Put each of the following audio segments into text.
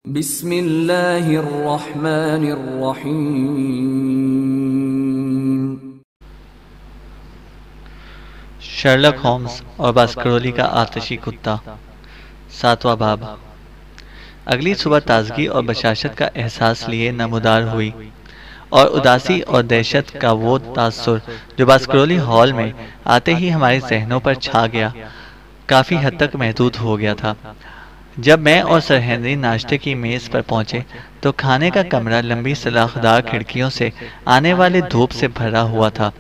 بسم اللہ الرحمن الرحیم۔ شرلک ہومز اور باسکرولی کا آتشی کتا، 7واں باب۔ اگلی صبح تازگی اور بشاشت کا احساس لیے نمودار ہوئی، اور اداسی اور دہشت کا وہ تاثر جو باسکرولی ہال میں آتے ہی ہمارے ذہنوں پر چھا گیا کافی حد تک محدود ہو گیا تھا۔ جب میں اور سر ہنری ناشتے کی میز پر پہنچے تو کھانے کا کمرہ لمبی سلاخدار کھڑکیوں سے آنے والے دھوپ سے بھرا ہوا تھا،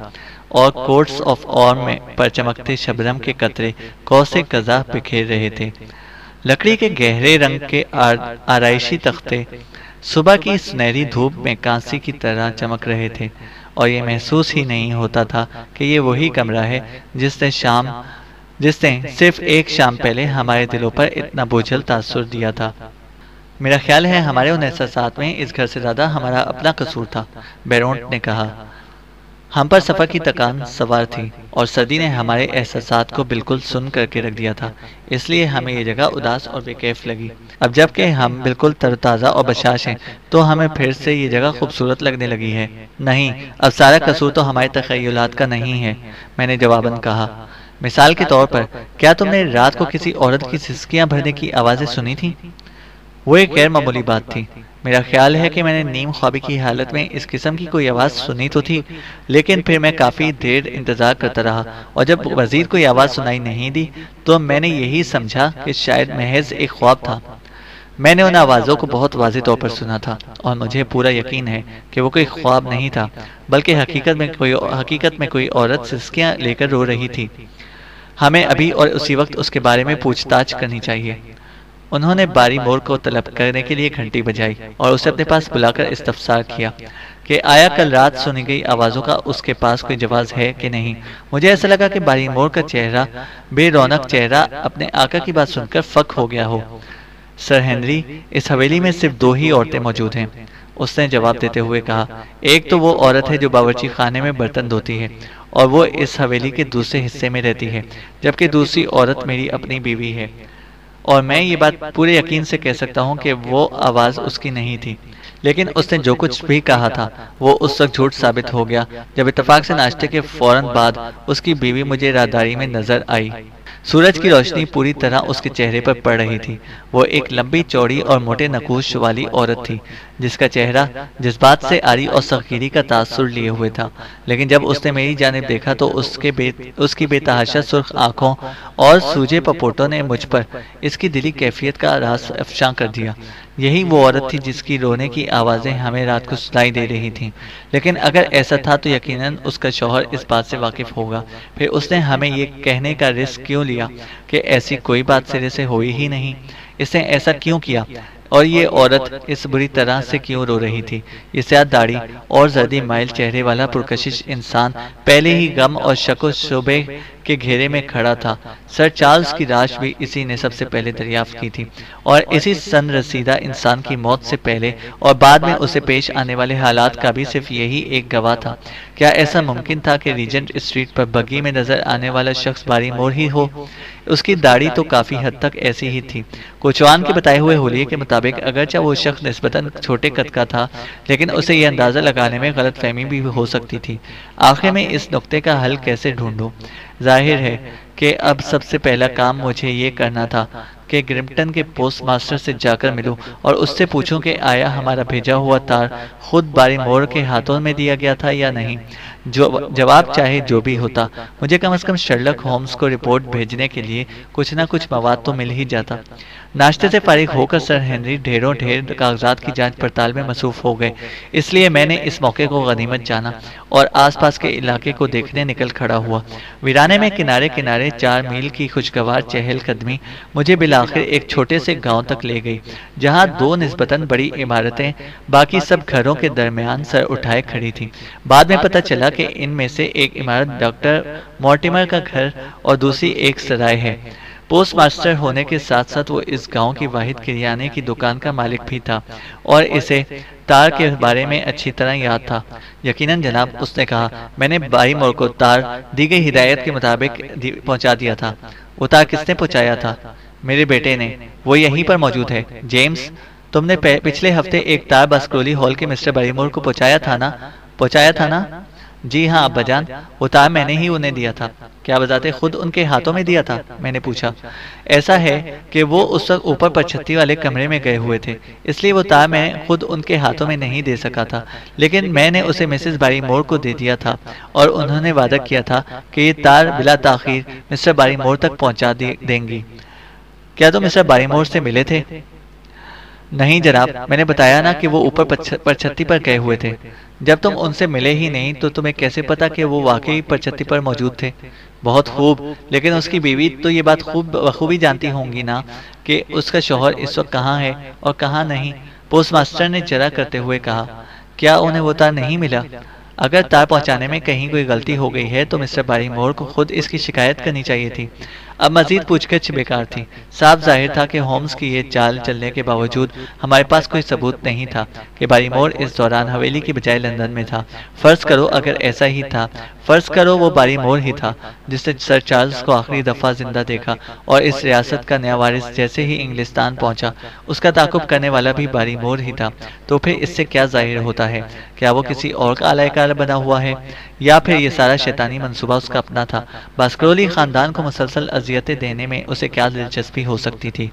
اور کورٹس آف آرم میں پر چمکتے شبنم کے قطرے کوسے قزح بکھیر رہے تھے۔ لکڑی کے گہرے رنگ کے آرائشی تختے صبح کی سنہری دھوپ میں کانسی کی طرح چمک رہے تھے، اور یہ محسوس ہی نہیں ہوتا تھا کہ یہ وہی کمرہ ہے جس نے صرف ایک شام پہلے ہمارے دلوں پر اتنا بوجھل تاثر دیا تھا۔ میرا خیال ہے ہمارے ان احساسات میں اس گھر سے زیادہ ہمارا اپنا قصور تھا، بیرونٹ نے کہا۔ ہم پر سفر کی تکان سوار تھی، اور سردی نے ہمارے احساسات کو بالکل سن کر کے رکھ دیا تھا، اس لیے ہمیں یہ جگہ اداس اور بے کیف لگی۔ اب جب کہ ہم بالکل تر و تازہ اور بشاش ہیں تو ہمیں پھر سے یہ جگہ خوبصورت لگنے لگی ہے۔ نہیں، اب سارا قصور تو ہمارے تخیلات کا نہیں ہے، میں نے جواباً کہا۔ مثال کے طور پر، کیا تم نے رات کو کسی عورت کی سسکیاں بھرنے کی آوازیں سنی تھیں؟ وہ ایک غیر معمولی بات تھی۔ میرا خیال ہے کہ میں نے نیم خوابی کی حالت میں اس قسم کی کوئی آواز سنی تو تھی، لیکن پھر میں کافی دیر انتظار کرتا رہا، اور جب وزیر کوئی آواز سنائی نہیں دی تو میں نے یہی سمجھا کہ شاید محض ایک خواب تھا۔ میں نے ان آوازوں کو بہت واضح طور پر سنا تھا، اور مجھے پورا یقین ہے کہ وہ کوئی خواب نہیں تھا، بلکہ حقیقت میں کوئی عورت سسکیاں لے کر رو رہی تھی۔ ہمیں ابھی اور اسی وقت اس کے بارے میں پوچھ تاچھ کرنی چاہیے۔ انہوں نے باری مور کو طلب کرنے کے لیے گھنٹی بجائی اور اسے اپنے پاس بلا کر استفسار کیا کہ آیا کل رات سنی گئی آوازوں کا اس کے پاس کوئی جواز ہے کہ نہیں۔ مجھے ایسا لگا کہ باری مور کا چہرہ، بے رونق چہرہ، اپنے آقا کی بات سن کر فک ہو گیا ہو۔ سر ہنری، اس حویلی میں صرف 2 ہی عورتیں موجود ہیں، اس نے جواب دیتے ہوئے کہا۔ ایک تو وہ عورت ہے جو باورچی خانے میں برتن دھوتی ہے، اور وہ اس حویلی کے دوسرے حصے میں رہتی ہے، جبکہ دوسری عورت میری اپنی بیوی ہے، اور میں یہ بات پورے یقین سے کہہ سکتا ہوں کہ وہ آواز اس کی نہیں تھی، لیکن اس نے جو کچھ بھی کہا تھا وہ اس وقت جھوٹ ثابت ہو گیا جب اتفاق سے ناشتے کے فوراً بعد اس کی بیوی مجھے راہداری میں نظر آئی۔ سورج کی روشنی پوری طرح اس کے چہرے پر پڑ رہی تھی۔ وہ ایک لمبی چوڑی اور موٹے نقوش والی عورت تھی، جس کا چہرہ جذبات سے عاری اور سخیری کا تاثر لیے ہوئے تھا، لیکن جب اس نے میری جانب دیکھا تو اس کی بے تحاشا سرخ آنکھوں اور سوجے پپوٹوں نے مجھ پر اس کی دلی کیفیت کا راز افشاں کر دیا۔ یہی وہ عورت تھی جس کی رونے کی آوازیں ہمیں رات کو سنائی دے رہی تھیں، لیکن اگر ایسا تھا تو یقیناً اس کا شوہر اس بات سے واقف ہوگا، پھر اس نے ہمیں یہ کہنے کا رسک کیوں لیا کہ ایسی کوئی بات سرے سے ہوئی ہی نہیں؟ اس نے ایسا کیوں کیا؟ اور یہ عورت اس بری طرح سے کیوں رو رہی تھی؟ یہ سیاہ داڑھی اور زردی مائل چہرے والا پرکشش انسان پہلے ہی غم اور شک و شبے کے گھیرے میں کھڑا تھا۔ سر چارلز کی لاش بھی اسی نے سب سے پہلے دریافت کی تھی، اور اسی سن رسیدہ انسان کی موت سے پہلے اور بعد میں اسے پیش آنے والے حالات کا بھی صرف یہی ایک گواہ تھا۔ کیا ایسا ممکن تھا کہ ریجنٹ اسٹریٹ پر بگی میں نظر آنے والا شخص باری مور ہی ہو؟ اس کی داڑھی تو کافی حد تک ایسی ہی تھی۔ کوچوان کے بتائے ہوئے حلیے کے مطابق اگرچہ وہ شخص نسبتاً چھوٹے قد کا تھا، لیکن اسے یہ اندازہ لگانے میں غلط فہمی بھی ہو سکتی تھی۔ آخر میں اس نقطے کا حل کیسے ڈھونڈوں؟ ظاہر ہے کہ اب سب سے پہلا کام مجھے یہ کرنا تھا کہ گرمپٹن کے پوسٹ ماسٹر سے جا کر ملوں اور اس سے پوچھوں کہ آیا ہمارا بھیجا ہوا تار خود باری مور کے ہاتھوں میں دیا گیا تھا یا نہیں۔ جواب چاہے جو بھی ہوتا، مجھے کم از کم شرلک ہومز کو رپورٹ بھیجنے کے لیے کچھ نہ کچھ مواد تو مل ہی جاتا۔ ناشتے سے فارغ ہو کر سر ہنری ڈھیر کاغذات کی جانچ پڑتال میں مصروف ہو گئے، اس لیے میں نے اس موقع کو غنیمت جانا اور آس پاس کے علاقے کو دیکھنے نکل کھڑا ہوا۔ ویرانے میں کنارے کنارے 4 میل کی خوشگوار چہل قدمی مجھے بالآخر ایک چھوٹے سے گاؤں تک لے گئی، جہاں 2 نسبتاً بڑی عمارتیں باقی سب گھروں کے درمیان سر اٹھائے کھڑی تھیں۔ بعد میں پتہ چلا کہ ان میں سے ایک عمارت ڈاکٹر مورٹیمر کا گھر اور دوسری ایک سرائے ہے۔ پوسٹ ماسٹر ہونے کے ساتھ ساتھ وہ اس گاؤں کی واحد کریانے کی دکان کا مالک بھی تھا، اور اسے تار کے بارے میں اچھی طرح یاد تھا۔ یقیناً جناب، اس نے کہا، میں نے باری مور کو تار دی گئی ہدایت کے مطابق پہنچا دیا تھا۔ وہ تار کس نے پہنچایا تھا؟ میرے بیٹے نے، وہ یہیں پر موجود ہے۔ جیمز، تم نے پچھلے ہفتے ایک تار باسکرولی ہال کے مسٹر بیریمور کو پہنچایا تھا نا؟ جی ہاں ابا جان، وہ تار میں نے ہی انہیں دیا تھا۔ کیا بذات خود ان کے ہاتھوں میں دیا تھا؟ میں نے پوچھا۔ ایسا ہے کہ وہ اس وقت اوپر پرچھتی والے کمرے میں گئے ہوئے تھے، اس لیے وہ تار میں خود ان کے ہاتھوں میں نہیں دے سکا تھا، لیکن میں نے اسے مسز بیریمور کو دے دیا تھا اور انہوں نے وعدہ کیا تھا کہ یہ تار بلا تاخیر مسٹر بیریمور تک پہنچا دیں گی۔ کیا تم مسٹر بیریمور سے ملے تھے؟ نہیں جناب، میں نے بتایا نا کہ وہ اوپر پرچھتی پر گئے ہوئے تھے۔ جب تم ان سے ملے ہی نہیں تو تمہیں کیسے پتا کہ وہ واقعی پرچھتی پر موجود تھے؟ بہت خوب، لیکن اس کی بیوی تو یہ بات بخوبی جانتی ہوں گی نا کہ اس کا شوہر اس وقت کہاں ہے اور کہاں نہیں۔ پوسٹ ماسٹر نے جرا کرتے ہوئے کہا۔ کیا انہیں وہ تار نہیں ملا؟ اگر تار پہنچانے میں کہیں کوئی غلطی ہو گئی ہے تو مسٹر بیریمور کو خود اس کی شکایت کرنی چاہیے تھی۔ اب مزید پوچھ گچھ بیکار تھی۔ صاف ظاہر تھا کہ ہومز کی یہ چال چلنے کے باوجود ہمارے پاس کوئی ثبوت نہیں تھا کہ بیریمور اس دوران حویلی کی بجائے لندن میں تھا۔ فرض کرو اگر ایسا ہی تھا، فرض کرو وہ بیریمور ہی تھا جس نے سر چارلز کو آخری دفعہ زندہ دیکھا اور اس ریاست کا نیا وارث جیسے ہی انگلستان پہنچا اس کا تعاقب کرنے والا بھی بیریمور ہی تھا، تو پھر اس سے کیا ظاہر ہوتا ہے؟ کیا وہ کسی اور کا اعلی کار بنا ہوا ہے یا پھر یہ سارا شیطانی منصوبہ اس کا اپنا تھا؟ باسکرولی خاندان کو مسلسل اذیتیں دینے میں اسے کیا دلچسپی ہو سکتی تھی؟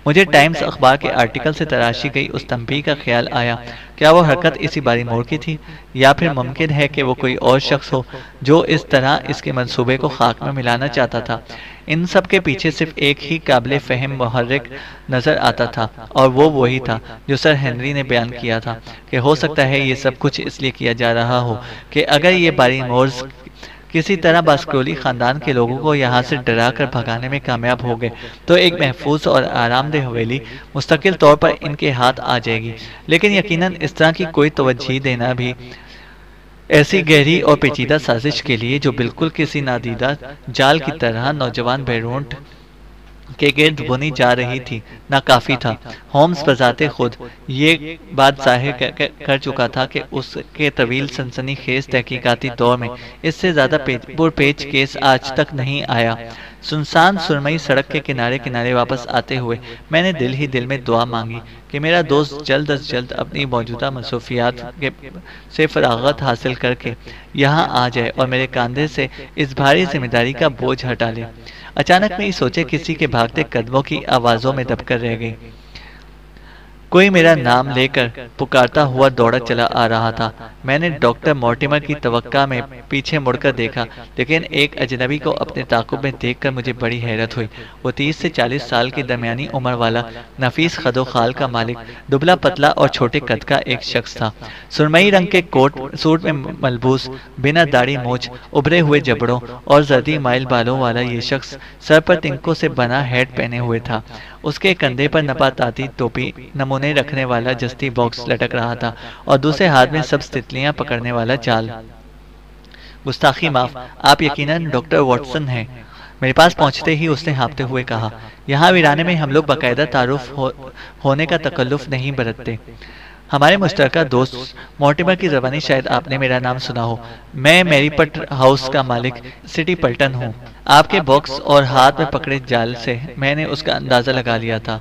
مجھے ٹائمز اخبار کے آرٹیکل سے تراشی گئی اس تنبیہ کا خیال آیا، کیا وہ حرکت اسی بیریمور کی تھی یا پھر ممکن ہے کہ وہ کوئی اور شخص ہو جو اس طرح اس کے منصوبے کو خاک میں ملانا چاہتا تھا؟ ان سب کے پیچھے صرف ایک ہی قابل فہم محرک نظر آتا تھا اور وہ وہی تھا جو سر ہنری نے بیان کیا تھا کہ ہو سکتا ہے یہ سب کچھ اس لیے کیا جا رہا ہو کہ اگر یہ بیریمورز کسی طرح باسکرولی خاندان کے لوگوں کو یہاں سے ڈرا کر بھگانے میں کامیاب ہو گئے تو ایک محفوظ اور آرام دہ حویلی مستقل طور پر ان کے ہاتھ آ جائے گی، لیکن یقیناً اس طرح کی کوئی توجہ دینا بھی ایسی گہری اور پیچیدہ سازش کے لیے جو بالکل کسی نادیدہ جال کی طرح نوجوان بیرونٹ کے گرد بنی جا رہی تھی ناکافی تھا۔ ہومز بذات خود یہ بات ظاہر کر چکا تھا کہ اس کے طویل سنسنی خیز تحقیقاتی دور میں اس سے زیادہ پرپیچ کیس آج تک نہیں آیا۔ سنسان سرمئی سڑک کے کنارے واپس آتے ہوئے میں نے دل ہی دل میں دعا مانگی کہ میرا دوست جلد از جلد اپنی موجودہ مصروفیات سے فراغت حاصل کر کے یہاں آ جائے اور میرے کاندھے سے اس بھاری ذمہ داری کا بوجھ ہٹا لے۔ اچانک میں یہ سوچے کسی کے بھاگتے قدموں کی آوازوں میں دب کر رہ گئی۔ کوئی میرا نام لے کر پکارتا ہوا دوڑا چلا آ رہا تھا۔ میں نے ڈاکٹر مورٹیمر کی توقع میں پیچھے مڑ کر دیکھا، لیکن ایک اجنبی کو اپنے تعاقب میں دیکھ کر مجھے بڑی حیرت ہوئی۔ وہ 30 سے 40 سال کی درمیانی عمر والا نفیس خد و خال کا مالک، دبلا پتلا اور چھوٹے قد کا ایک شخص تھا۔ سرمئی رنگ کے سوٹ میں ملبوس، بنا داڑھی مونچھ، ابھرے ہوئے جبڑوں اور زردی مائل بالوں والا یہ شخص سر پر تنکوں سے بنا ہیٹ پہنے ہوئے تھا۔ اس کے کندھے پر نباتاتی ٹوپی نمونے رکھنے والا جستی باکس لٹک رہا تھا اور دوسرے ہاتھ میں سبز تتلیاں پکڑنے والا جال۔ گستاخی معاف، آپ یقیناً ڈاکٹر واٹسن ہیں، میرے پاس پہنچتے ہی اس نے ہانپتے ہوئے کہا۔ یہاں ویرانے میں ہم لوگ باقاعدہ تعارف ہونے کا تکلف نہیں برتتے۔ ہمارے مشترکہ دوست مورٹیمر کی زبانی شاید آپ نے میرا نام سنا ہو۔ میں میری پٹ ہاؤس کا مالک سٹی پلٹن ہوں۔ آپ کے باکس اور ہاتھ میں پکڑے جال سے میں نے اس کا اندازہ لگا لیا تھا،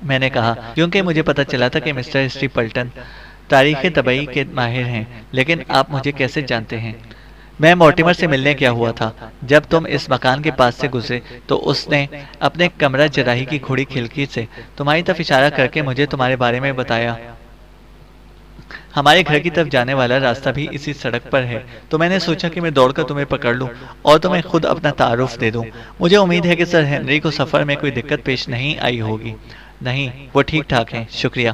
میں نے کہا، کیونکہ مجھے پتا چلا تھا کہ مسٹر سٹی پلٹن تاریخ طبعی کے ماہر ہیں۔ لیکن آپ مجھے کیسے جانتے ہیں؟ میں مورٹیمر سے ملنے گیا ہوا تھا۔ جب تم اس مکان کے پاس سے گزرے تو اس نے اپنے کمرہ جراحی کی کھڑی کھڑکی سے تمہاری طرف اشارہ کر کے مجھے تمہارے بارے میں بتایا۔ ہمارے گھر کی طرف جانے والا راستہ بھی اسی سڑک پر ہے، تو میں نے سوچا کہ میں دوڑ کر تمہیں پکڑ لوں اور تمہیں خود اپنا تعارف دے دوں۔ مجھے امید ہے کہ سر ہنری کو سفر میں کوئی دقت پیش نہیں آئی ہوگی۔ نہیں، وہ ٹھیک ٹھاک ہیں، شکریہ۔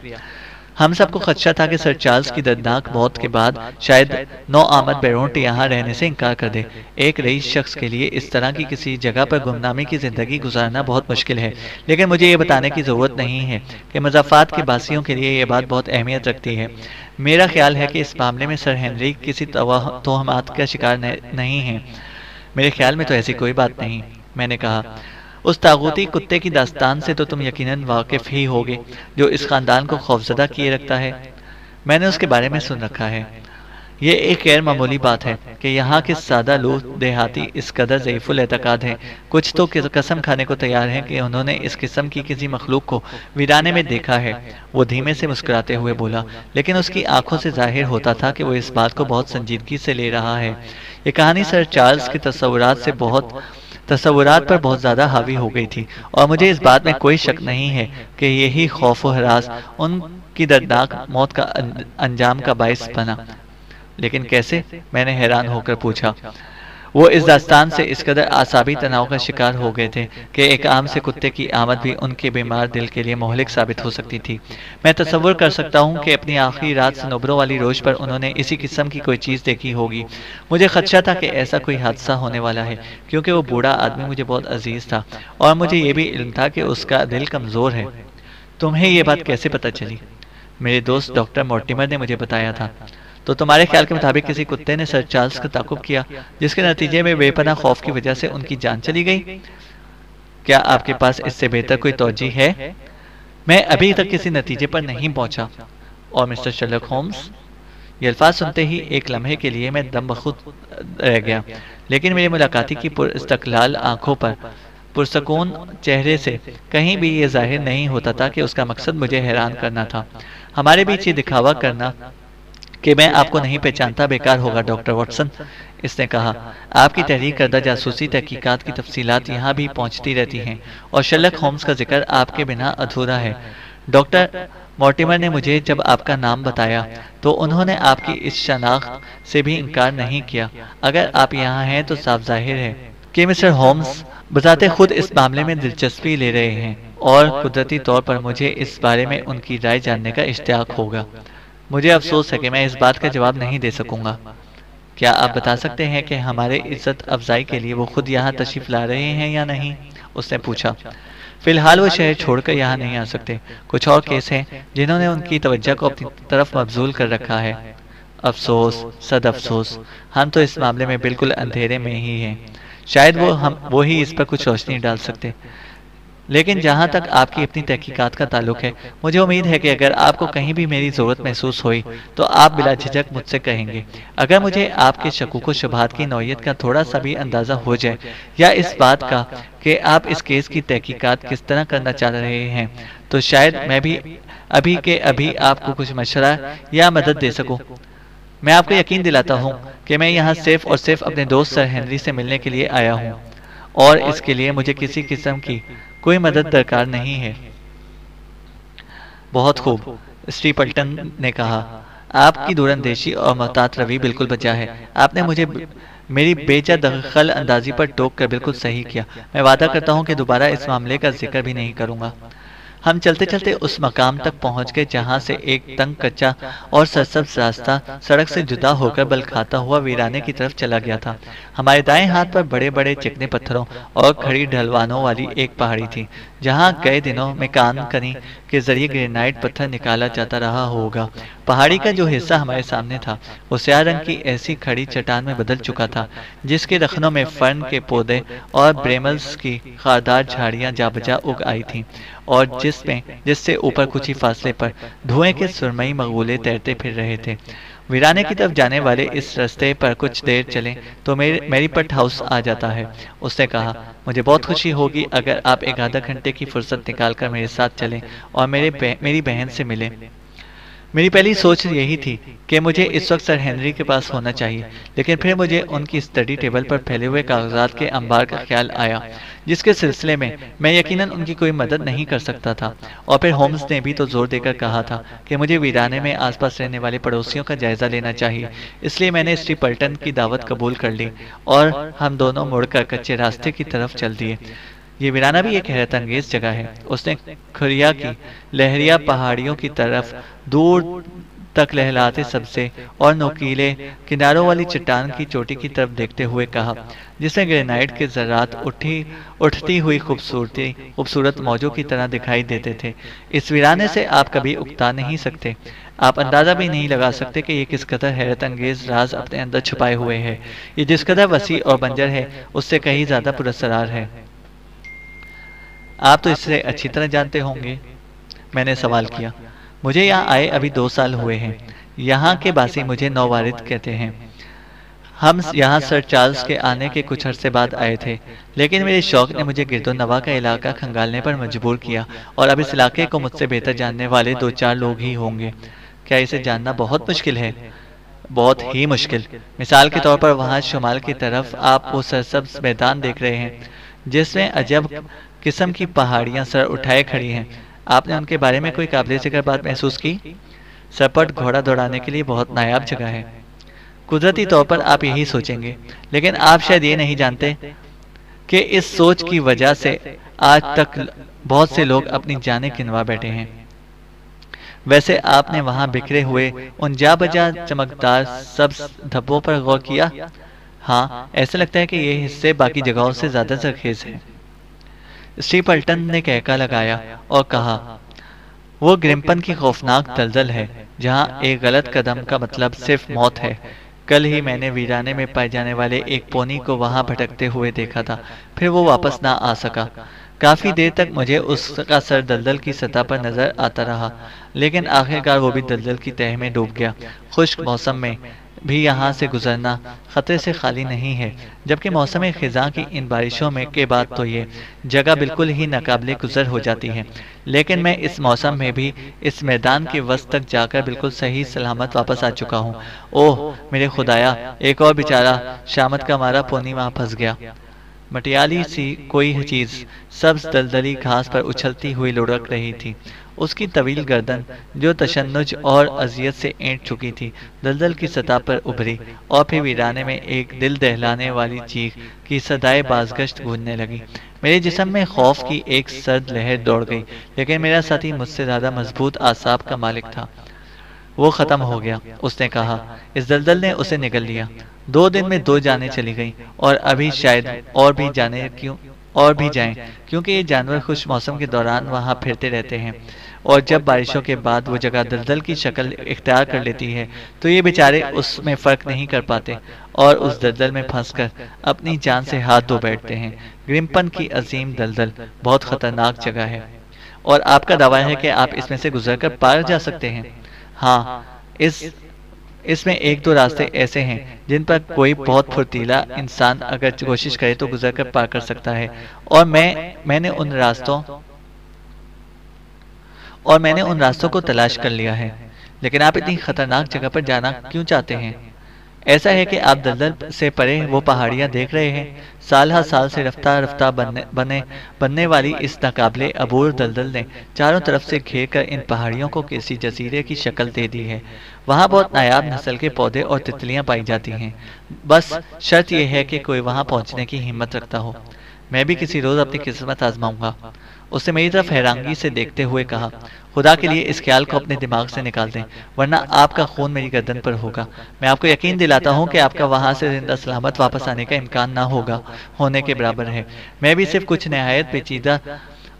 ہم سب کو خدشہ تھا کہ سر چارلز کی دردناک موت کے بعد شاید نو آمد بیرونٹ یہاں رہنے سے انکار کر دے۔ ایک رئیس شخص کے لیے اس طرح کی کسی جگہ پر گمنامی کی زندگی گزارنا بہت مشکل ہے، لیکن مجھے یہ بتانے کی ضرورت نہیں ہے کہ مضافات کے باسیوں کے لیے یہ بات بہت اہمیت رکھتی ہے۔ میرا خیال ہے کہ اس معاملے میں سر ہنری کسی توہمات کا شکار نہیں ہیں۔ میرے خیال میں تو ایسی کوئی بات نہیں، میں نے کہا۔ اس طاغوتی کتے کی داستان سے تو تم یقیناً واقف ہی ہوگے جو اس خاندان کو خوفزدہ کیے رکھتا ہے۔ میں نے اس کے بارے میں سن رکھا ہے۔ یہ ایک غیر معمولی بات ہے کہ یہاں کے سادہ لوگ دیہاتی اس قدر ضعیف الاعتقاد ہیں، کچھ تو قسم کھانے کو تیار ہیں کہ انہوں نے اس قسم کی کسی مخلوق کو ویرانے میں دیکھا ہے۔ وہ دھیمے سے مسکراتے ہوئے بولا، لیکن اس کی آنکھوں سے ظاہر ہوتا تھا کہ وہ اس بات کو بہت سنجیدگی سے لے رہا ہے۔ یہ کہانی سر چارلز کے تصورات پر بہت زیادہ حاوی ہو گئی تھی، اور مجھے اس بات میں کوئی شک نہیں ہے کہ یہی خوف و ہراس ان کی دردناک موت کا انجام کا باعث بنا۔ لیکن کیسے؟ میں نے حیران ہو کر پوچھا۔ وہ اس داستان سے اس قدر اعصابی تناؤ کا شکار ہو گئے تھے کہ ایک عام سے کتے کی آمد بھی ان کے بیمار دل کے لیے مہلک ثابت ہو سکتی تھی۔ میں تصور کر سکتا ہوں کہ اپنی آخری رات صنوبروں والی روش پر انہوں نے اسی قسم کی کوئی چیز دیکھی ہوگی۔ مجھے خدشہ تھا کہ ایسا کوئی حادثہ ہونے والا ہے، کیونکہ وہ بوڑھا آدمی مجھے بہت عزیز تھا، اور مجھے یہ بھی علم تھا کہ اس کا دل کمزور ہے۔ تمہیں یہ بات کیسے پتہ چلی؟ میرے دوست ڈاکٹر مورٹیمر نے مجھے بتایا تھا۔ تو تمہارے خیال کے مطابق کسی کتے نے سر چارلز کا تعاقب کیا، جس کے نتیجے میں بے پناہ خوف کی وجہ سے ان کی جان چلی گئی؟ کیا آپ کے پاس اس سے بہتر کوئی توجہ ہے؟ میں ابھی تک کسی نتیجے پر نہیں پہنچا۔ اور مسٹر شرلک ہومز؟ یہ الفاظ سنتے ہی ایک لمحے کے لیے میں دم بخود رہ گیا، لیکن میرے ملاقاتی کی پر استقلال آنکھوں پر پرسکون چہرے سے کہیں بھی یہ ظاہر نہیں ہوتا تھا کہ اس کا مقصد مجھے حیران کرنا تھا۔ ہمارے بیچ یہ دکھاوا کرنا کہ میں آپ کو نہیں پہچانتا بیکار ہوگا ڈاکٹر واٹسن، اس نے کہا۔ آپ کی تحریک کردہ جاسوسی تحقیقات کی تفصیلات یہاں بھی پہنچتی رہتی ہیں، اور شرلک ہومز کا ذکر آپ کے بنا ادھورا ہے۔ ڈاکٹر مورٹیمر نے مجھے جب آپ کا نام بتایا تو انہوں نے آپ کی اس شناخت سے بھی انکار نہیں کیا۔ اگر آپ یہاں ہیں تو صاف ظاہر ہے کہ مسٹر ہومز بذات خود اس معاملے میں دلچسپی لے رہے ہیں، اور قدرتی طور پر مجھے اس بارے میں ان کی رائے جاننے کا اشتیاق ہوگا۔ مجھے افسوس ہے کہ میں اس بات کا جواب نہیں دے سکوں گا۔ کیا آپ بتا سکتے ہیں کہ ہمارے عزت افزائی کے لیے وہ خود یہاں تشریف لا رہے ہیں یا نہیں؟ اس نے پوچھا۔ فی الحال وہ شہر چھوڑ کر یہاں نہیں آ سکتے۔ کچھ اور کیس ہیں جنہوں نے ان کی توجہ کو اپنی طرف مبذول کر رکھا ہے۔ افسوس، صد افسوس، ہم تو اس معاملے میں بالکل اندھیرے میں ہی ہیں۔ شاید وہی اس پر کچھ روشنی ڈال سکتے۔ لیکن جہاں تک آپ کی اپنی تحقیقات کا تعلق ہے، مجھے امید ہے کہ اگر آپ کو کہیں بھی میری ضرورت محسوس ہوئی تو آپ بلا جھجک مجھ سے کہیں گے۔ اگر مجھے آپ کے شکوک و شبہات کی نوعیت کا تھوڑا سا بھی اندازہ ہو جائے، یا اس بات کا کہ آپ اس کیس کی تحقیقات کس طرح کرنا چاہ رہے ہیں، تو شاید میں بھی ابھی کے ابھی آپ کو کچھ مشورہ یا مدد دے سکوں۔ میں آپ کو یقین دلاتا ہوں کہ میں یہاں صرف اور صرف اپنے دوست سر ہنری سے ملنے کے لیے آیا ہوں، اور اس کے لیے مجھے کسی قسم کی کوئی مدد درکار نہیں ہے۔ بہت خوب، اسٹیپلٹن نے کہا۔ آپ کی دور اندیشی اور محتاط روی بالکل بجا ہے۔ آپ نے مجھے میری بے جا دخل اندازی پر ٹوک کر بالکل صحیح کیا۔ میں وعدہ کرتا ہوں کہ دوبارہ اس معاملے کا ذکر بھی نہیں کروں گا۔ ہم چلتے چلتے اس مقام تک پہنچ گئے جہاں سے ایک تنگ کچا اور سرسبز راستہ سڑک سے جدا ہو کر بل کھاتا ہوا ویرانے کی طرف چلا گیا تھا۔ ہمارے دائیں ہاتھ پر بڑے بڑے چکنے پتھروں اور کھڑی ڈھلوانوں والی ایک پہاڑی تھی، جہاں گئے دنوں میں کان کنی کے ذریعے گرینائٹ پتھر نکالا جاتا رہا ہوگا۔ پہاڑی کا جو حصہ ہمارے سامنے تھا وہ سیاہ رنگ کی ایسی کھڑی چٹان میں بدل چکا تھا جس کے رخنوں میں فرن کے پودے اور بریملز کی خاردار جھاڑیاں جا بجا اگ آئی تھیں، اور جس سے اوپر کچھ ہی فاصلے پر دھوئیں کے سرمئی مغولے تیرتے پھر رہے تھے۔ ویرانے کی طرف جانے والے اس راستے پر کچھ دیر چلیں تو میری پٹ ہاؤس آ جاتا ہے، اس نے کہا۔ مجھے بہت خوشی ہوگی اگر آپ ایک آدھا گھنٹے کی فرصت نکال کر میرے ساتھ چلیں اور میری بہن سے ملیں۔ میری پہلی سوچ یہی تھی کہ مجھے اس وقت سر ہنری کے پاس ہونا چاہیے، لیکن پھر مجھے ان کی اسٹڈی ٹیبل پر پھیلے ہوئے کاغذات کے انبار کا خیال آیا، جس کے سلسلے میں یقیناً ان کی کوئی مدد نہیں کر سکتا تھا۔ اور پھر ہومز نے بھی تو زور دے کر کہا تھا کہ مجھے ویرانے میں آس پاس رہنے والے پڑوسیوں کا جائزہ لینا چاہیے، اس لیے میں نے اسٹیپلٹن کی دعوت قبول کر لی اور ہم دونوں مڑ کر کچے راستے کی طرف چل دیے۔ یہ ویرانہ بھی ایک حیرت انگیز جگہ ہے، اس نے کھریا کی لہریا پہاڑیوں کی طرف دور تک لہلاتے سبزے اور نوکیلے کناروں والی چٹان کی چوٹی کی طرف دیکھتے ہوئے کہا، جس میں گرینائٹ کے ذرات اٹھتی ہوئی خوبصورت موجوں کی طرح دکھائی دیتے تھے۔ اس ویرانے سے آپ کبھی اکتا نہیں سکتے، آپ اندازہ بھی نہیں لگا سکتے کہ یہ کس قدر حیرت انگیز راز اپنے اندر چھپائے ہوئے ہے۔ یہ جس قدر وسیع اور بنجر ہے اس سے کہیں زیادہ پراسرار ہے۔ آپ تو اس سے اچھی طرح جانتے ہوں گے، میں نے سوال کیا۔ مجھے یہاں آئے ابھی 2 سال ہوئے ہیں۔ یہاں کے باسی مجھے نووارد کہتے ہیں۔ ہم یہاں سر چارلز کے آنے کے کچھ عرصے بعد آئے تھے، لیکن میرے شوق نے مجھے گرد و نواح کا علاقہ کھنگالنے پر مجبور کیا، اور اب اس علاقے کو مجھ سے بہتر جاننے والے 2-4 لوگ ہی ہوں گے۔ کیا اسے جاننا بہت مشکل ہے؟ بہت ہی مشکل۔ مثال کے طور پر وہاں شمال کی طرف آپ وہ سرسبز میدان دیکھ رہے ہیں جس میں عجب قسم کی پہاڑیاں سر اٹھائے کھڑی ہیں۔ آپ نے ان کے بارے میں کوئی قابل ذکر بات محسوس کی؟ سرپٹ گھوڑا دوڑانے کے لیے بہت نایاب جگہ ہے۔ قدرتی طور پر آپ یہی سوچیں گے، لیکن آپ شاید یہ نہیں جانتے کہ اس سوچ کی وجہ سے آج تک بہت سے لوگ اپنی جانیں گنوا بیٹھے ہیں۔ ویسے آپ نے وہاں بکھرے ہوئے ان جا بجا چمکدار سبز دھبوں پر غور کیا؟ ہاں، ایسا لگتا ہے کہ یہ حصے باقی جگہوں سے زیادہ زرخیز ہیں۔ اسٹیپلٹن نے کہکا لگایا اور کہا، وہ گرمپن کی خوفناک دلدل ہے جہاں ایک غلط قدم کا مطلب صرف موت ہے۔ کل ہی میں نے ویرانے میں پائے جانے والے ایک پونی کو وہاں بھٹکتے ہوئے دیکھا تھا، پھر وہ واپس نہ آ سکا۔ کافی دیر تک مجھے اس کا سر دلدل کی سطح پر نظر آتا رہا، لیکن آخرکار وہ بھی دلدل کی تہہ میں ڈوب گیا۔ خشک موسم میں بھی یہاں سے گزرنا خطرے سے خالی نہیں ہے، جبکہ موسم خزاں کی ان بارشوں میں کے بعد تو یہ جگہ بالکل ہی ناقابل گزر ہو جاتی ہے۔ لیکن میں اس موسم میں بھی اس میدان کے وسط تک جا کر بالکل صحیح سلامت واپس آ چکا ہوں۔ اوہ میرے خدایا، ایک اور بیچارہ شامت کا مارا پونی وہاں پھنس گیا۔ مٹیالی سی کوئی چیز سبز دلدلی گھاس پر اچھلتی ہوئی لڑک رہی تھی۔ اس کی طویل گردن جو تشنج اور اذیت سے اینٹ چکی تھی، دلدل کی سطح پر ابھری، اور پھر ویرانے میں ایک دل دہلانے والی چیخ کی صدائے بازگشت گونجنے لگی۔ میرے جسم میں خوف کی ایک سرد لہر دوڑ گئی، لیکن میرا ساتھی مجھ سے زیادہ مضبوط اعصاب کا مالک تھا۔ وہ ختم ہو گیا، اس نے کہا۔ اس دلدل نے اسے نگل لیا۔ 2 دن میں 2 جانیں چلی گئیں، اور ابھی شاید اور بھی جائیں، کیونکہ یہ جانور خوش موسم کے دوران وہاں پھرتے رہتے ہیں، اور جب بارشوں کے بعد وہ جگہ دلدل کی شکل اختیار کر لیتی ہے تو یہ بیچارے اس میں فرق نہیں کر پاتے اور اس دلدل میں پھنس کر اپنی جان سے ہاتھ دھو بیٹھتے ہیں۔ گرمپن کی عظیم دلدل بہت خطرناک جگہ ہے، اور آپ کا دعویٰ ہے کہ آپ اس میں سے گزر کر پار جا سکتے ہیں؟ ہاں، اس میں 1-2 راستے ایسے ہیں جن پر کوئی بہت پھرتیلا انسان اگر کوشش کرے تو گزر کر پار کر سکتا ہے، اور میں نے ان راستوں کو تلاش کر لیا ہے۔ لیکن آپ اتنی خطرناک جگہ پر جانا کیوں چاہتے ہیں؟ ایسا ہے کہ آپ دلدل سے پرے وہ پہاڑیاں دیکھ رہے ہیں۔ سال ہر سال سے رفتہ رفتہ بننے والی اس ناقابل عبور دلدل نے چاروں طرف سے گھیر کر ان پہاڑیوں کو کسی جزیرے کی شکل دے دی ہے۔ وہاں بہت نایاب نسل کے پودے اور تتلیاں پائی جاتی ہیں، بس شرط یہ ہے کہ کوئی وہاں پہنچنے کی ہمت رکھتا ہو۔ میں بھی کسی روز اپنی قسمت آزماؤں گا۔ اس نے میری طرف حیرانگی سے دیکھتے ہوئے کہا، خدا کے لیے اس خیال کو اپنے دماغ سے نکال دیں، ورنہ آپ کا خون میری گردن پر ہوگا۔ میں آپ کو یقین دلاتا ہوں کہ آپ کا وہاں سے زندہ سلامت واپس آنے کا امکان نہ ہونے کے برابر ہے۔ میں بھی صرف کچھ نہایت پیچیدہ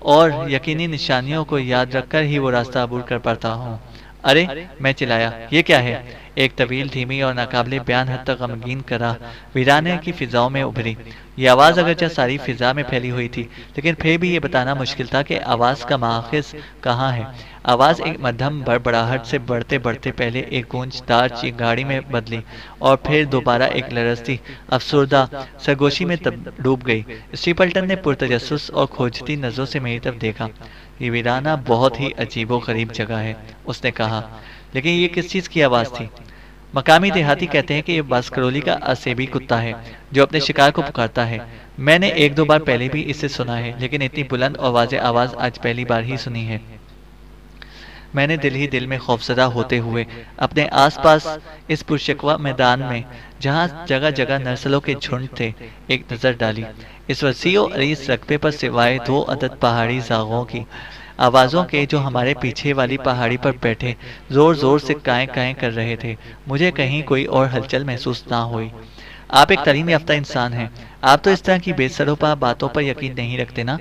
اور یقینی نشانیوں کو یاد رکھ کر ہی وہ راستہ عبور کر پاتا ہوں۔ ارے، میں چلایا، یہ کیا ہے؟ ایک طویل، دھیمی اور ناقابل بیان حد تک غمگین کرا ویرانے کی فضاؤں میں ابھری۔ یہ آواز اگرچہ ساری فضا میں پھیلی ہوئی تھی، لیکن پھر بھی یہ بتانا مشکل تھا کہ آواز کا ماخذ کہاں ہے۔ آواز ایک مدھم بڑبڑاہٹ سے بڑھتے بڑھتے پہلے ایک گونج دار چنگاڑی میں بدلی، اور پھر دوبارہ ایک لرزتی، افسردہ سرگوشی میں ڈوب گئی۔ اسٹیپلٹن نے پرتجسس اور کھوجتی نظروں سے میری طرف دیکھا۔ یہ ویرانہ بہت ہی عجیب و غریب جگہ ہے، اس نے کہا، لیکن یہ کس چیز کی آواز تھی؟ مقامی دیہاتی کہتے ہیں کہ یہ باسکرولی کا اسیبی کتا ہے جو اپنے شکار کو پکارتا ہے۔ میں نے 1-2 بار پہلے بھی اسے سنا ہے، لیکن اتنی بلند اور واضح آواز آج پہلی بار ہی سنی ہے۔ میں نے دل ہی دل میں خوفزدہ ہوتے ہوئے اپنے آس پاس اس پرشکوہ میدان میں، جہاں جگہ جگہ نرسلوں کے جھنڈ تھے، ایک نظر ڈالی۔ اس وسیع و عریض رقبے پر سوائے 2 عدد پہاڑی زاغوں کی آوازوں کے جو ہمارے پیچھے والی پہاڑی پر بیٹھے زور زور سے کائیں کائیں کر رہے تھے، مجھے کہیں کوئی اور ہلچل محسوس نہ ہوئی۔ آپ ایک تعلیم یافتہ انسان ہیں، آپ تو اس طرح کی بے سروپا باتوں پر یقین نہیں رکھتے نا؟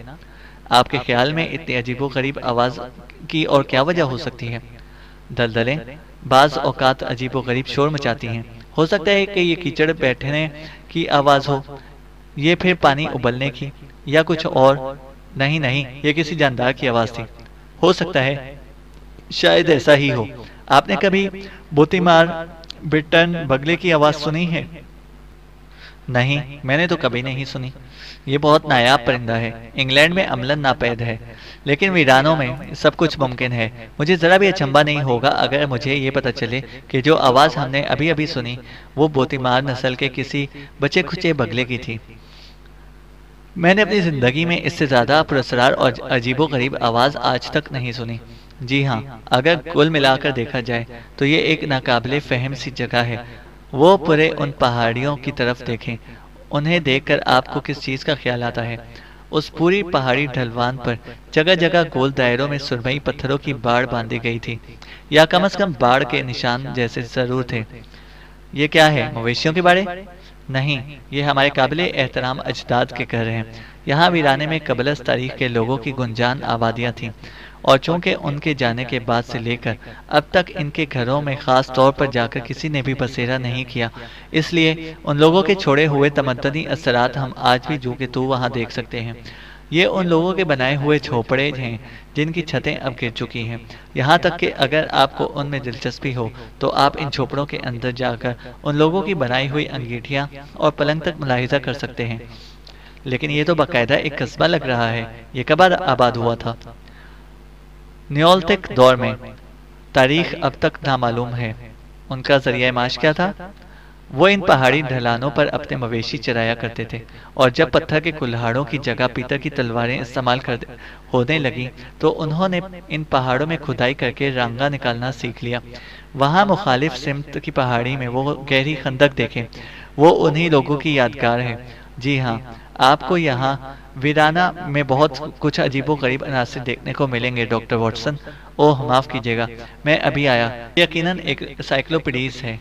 آپ کے خیال میں اتنی عجیب و غریب آواز کی اور کیا وجہ ہو سکتی ہے؟ دلدلیں بعض اوقات عجیب و غریب شور مچاتی ہیں۔ ہو سکتا ہے کہ یہ کیچڑ بیٹھنے کی آواز ہو، یہ پھر پانی ابلنے کی، یا کچھ اور۔ نہیں، یہ کسی جاندار کی آواز تھی۔ ہو سکتا ہے، شاید ایسا ہی ہو۔ آپ نے کبھی بوتیمار برٹن بگلے کی آواز سنی ہے؟ نہیں، میں نے تو کبھی نہیں سنی۔ یہ بہت نایاب پرندہ ہے، انگلینڈ میں عملاً ناپید ہے، لیکن ویرانوں میں سب کچھ ممکن ہے۔ مجھے ذرا بھی اچنبھا نہیں ہوگا اگر مجھے یہ پتہ چلے کہ جو آواز ہم نے ابھی ابھی سنی وہ بوتیمار نسل کے کسی بچے کھچے بگلے کی تھی۔ میں نے اپنی زندگی میں اس سے زیادہ پراسرار اور عجیب و غریب آواز آج تک نہیں سنی۔ جی ہاں، اگر کل ملا کر دیکھا جائے تو یہ ایک ناقابل فہم سی جگہ ہے۔ وہ پورے ان پہاڑیوں کی طرف دیکھیں، انہیں دیکھ کر آپ کو کس چیز کا خیال آتا ہے؟ اس پوری پہاڑی ڈھلوان پر جگہ جگہ گول دائروں میں سرمئی پتھروں کی باڑ باندھی گئی تھی، یا کم از کم باڑ کے نشان جیسے ضرور تھے۔ یہ کیا ہے، مویشیوں کے بارے؟ نہیں، یہ ہمارے قابل احترام اجداد کے گھر ہیں۔ یہاں ویرانے میں قبل از تاریخ کے لوگوں کی گنجان آبادیاں تھیں، اور چونکہ ان کے جانے کے بعد سے لے کر اب تک ان کے گھروں میں خاص طور پر جا کر کسی نے بھی بسیرا نہیں کیا، اس لیے ان لوگوں کے چھوڑے ہوئے تمدنی اثرات ہم آج بھی جو کہ تو وہاں دیکھ سکتے ہیں۔ یہ ان لوگوں کے بنائے ہوئے جھوپڑے ہیں جن کی چھتیں اب گر چکی ہیں، یہاں تک کہ اگر آپ کو ان میں دلچسپی ہو تو آپ ان جھوپڑوں کے اندر جا کر ان لوگوں کی بنائی ہوئی انگیٹھیاں اور پلنگ تک ملاحظہ کر سکتے ہیں۔ لیکن یہ تو باقاعدہ ایک قصبہ لگ رہا ہے۔ یہ کب آباد ہوا تھا؟ نیولتھک دور میں۔ تاریخ اب تک نامعلوم ہے۔ ان کا ذریعہ معاش کیا تھا؟ وہ ان پہاڑی ڈھلانوں پر اپنے مویشی چرایا کرتے تھے، اور جب پتھر کے کلہاڑوں کی جگہ پیتل کی تلواریں استعمال ہونے لگیں تو انہوں نے ان پہاڑوں میں کھدائی کر کے رانگا نکالنا سیکھ لیا۔ وہاں مخالف سمت کی پہاڑی میں وہ گہری خندق دیکھیں، وہ انہی لوگوں کی یادگار ہے۔ جی ہاں، آپ کو یہاں ویرانہ میں بہت کچھ عجیب و غریب عناصر دیکھنے کو ملیں گے ڈاکٹر واٹسن۔ اوہ معاف کیجیے گا، میں ابھی آیا۔ یقیناً ایک سائیکلوپیڈیز ہے۔